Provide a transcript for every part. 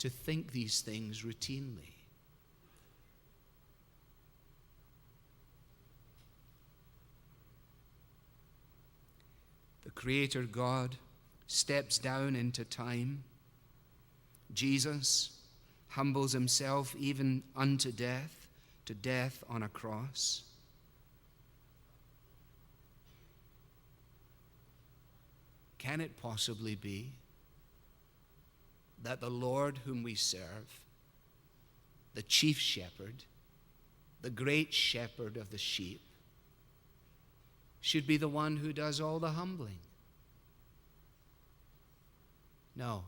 to think these things routinely. The Creator God steps down into time. Jesus humbles himself even unto death, to death on a cross. Can it possibly be that the Lord whom we serve, the chief shepherd, the great shepherd of the sheep, should be the one who does all the humbling? No.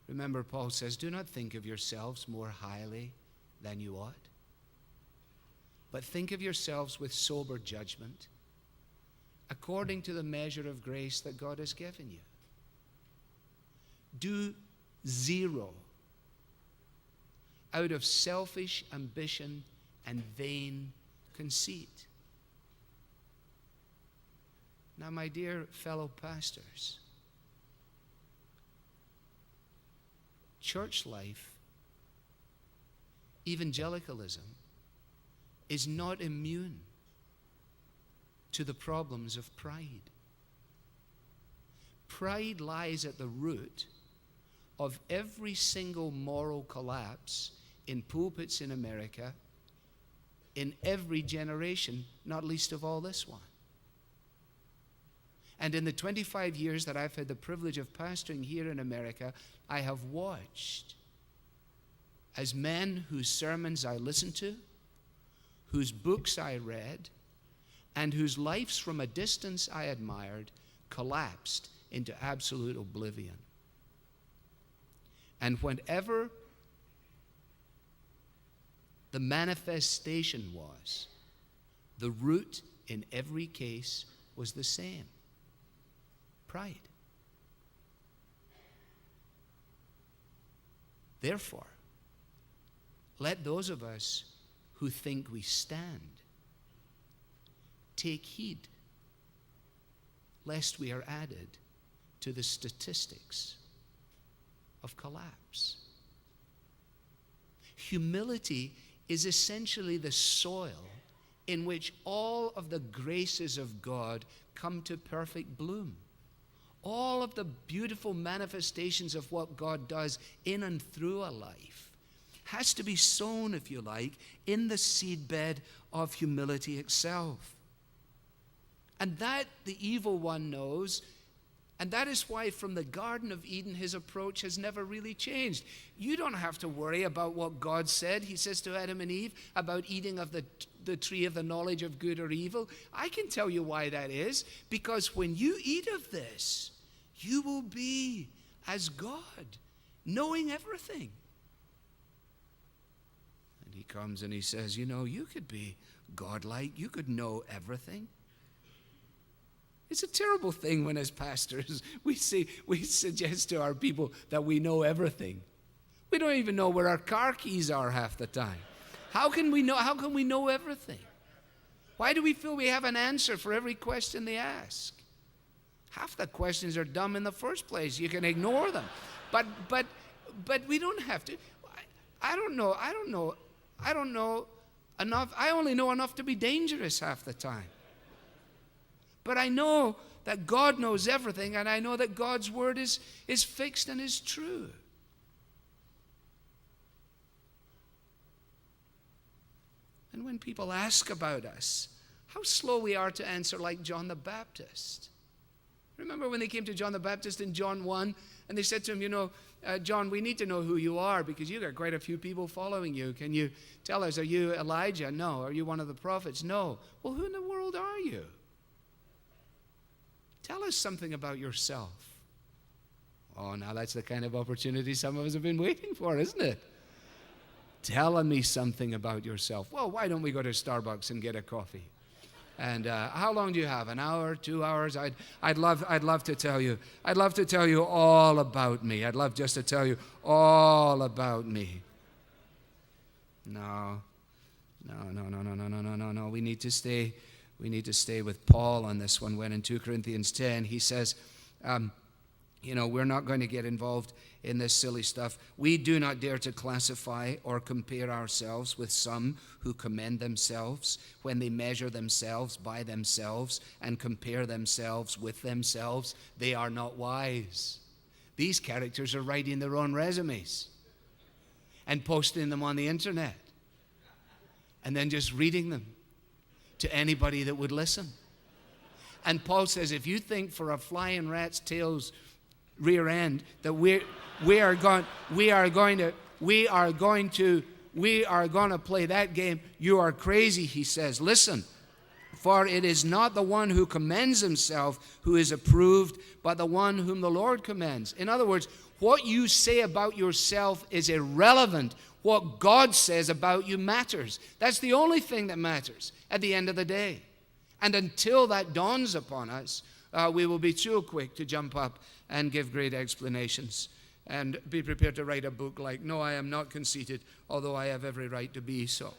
Remember, Paul says, do not think of yourselves more highly than you ought, but think of yourselves with sober judgment, according to the measure of grace that God has given you. Do zero out of selfish ambition and vain conceit. Now, my dear fellow pastors, church life, evangelicalism, is not immune to the problems of pride. Pride lies at the root of every single moral collapse in pulpits in America, in every generation, not least of all this one. And in the 25 years that I've had the privilege of pastoring here in America, I have watched as men whose sermons I listened to, whose books I read, and whose lives from a distance I admired, collapsed into absolute oblivion. And whenever the manifestation was, the root in every case was the same: pride. Therefore, let those of us who think we stand take heed, lest we are added to the statistics of collapse. Humility is essentially the soil in which all of the graces of God come to perfect bloom. All of the beautiful manifestations of what God does in and through a life has to be sown, if you like, in the seedbed of humility itself. And that the evil one knows, and that is why from the Garden of Eden his approach has never really changed. You don't have to worry about what God said. He says to Adam and Eve about eating of the tree of the knowledge of good or evil. I can tell you why that is. Because when you eat of this, you will be as God, knowing everything. And he comes and he says, you know, you could be godlike. You could know everything. It's a terrible thing when, as pastors, we suggest to our people that we know everything. We don't even know where our car keys are half the time. How can we know everything? Why do we feel we have an answer for every question they ask? Half the questions are dumb in the first place. You can ignore them. But we don't have to. I don't know enough. I only know enough to be dangerous half the time. But I know that God knows everything, and I know that God's word is fixed and is true. And when people ask about us, how slow we are to answer like John the Baptist. Remember when they came to John the Baptist in John 1, and they said to him, John, we need to know who you are because you've got quite a few people following you. Can you tell us, are you Elijah? No. Are you one of the prophets? No. Well, who in the world are you? Tell us something about yourself. Oh, now that's the kind of opportunity some of us have been waiting for, isn't it? Telling me something about yourself. Well, why don't we go to Starbucks and get a coffee? And how long do you have? An hour, 2 hours? I'd love to tell you. I'd love to tell you all about me. I'd love just to tell you all about me. No. We need to stay with Paul on this one. When in 2 Corinthians 10, he says, We're not going to get involved in this silly stuff. We do not dare to classify or compare ourselves with some who commend themselves when they measure themselves by themselves and compare themselves with themselves. They are not wise. These characters are writing their own resumes and posting them on the internet and then just reading them to anybody that would listen. And Paul says, if you think for a flying rat's tail's rear end that we are going to play that game, you are crazy, he says. Listen, for it is not the one who commends himself who is approved, but the one whom the Lord commends. In other words, what you say about yourself is irrelevant. What God says about you matters. That's the only thing that matters at the end of the day. And until that dawns upon us, we will be too quick to jump up and give great explanations and be prepared to write a book like, no, I am not conceited, although I have every right to be so.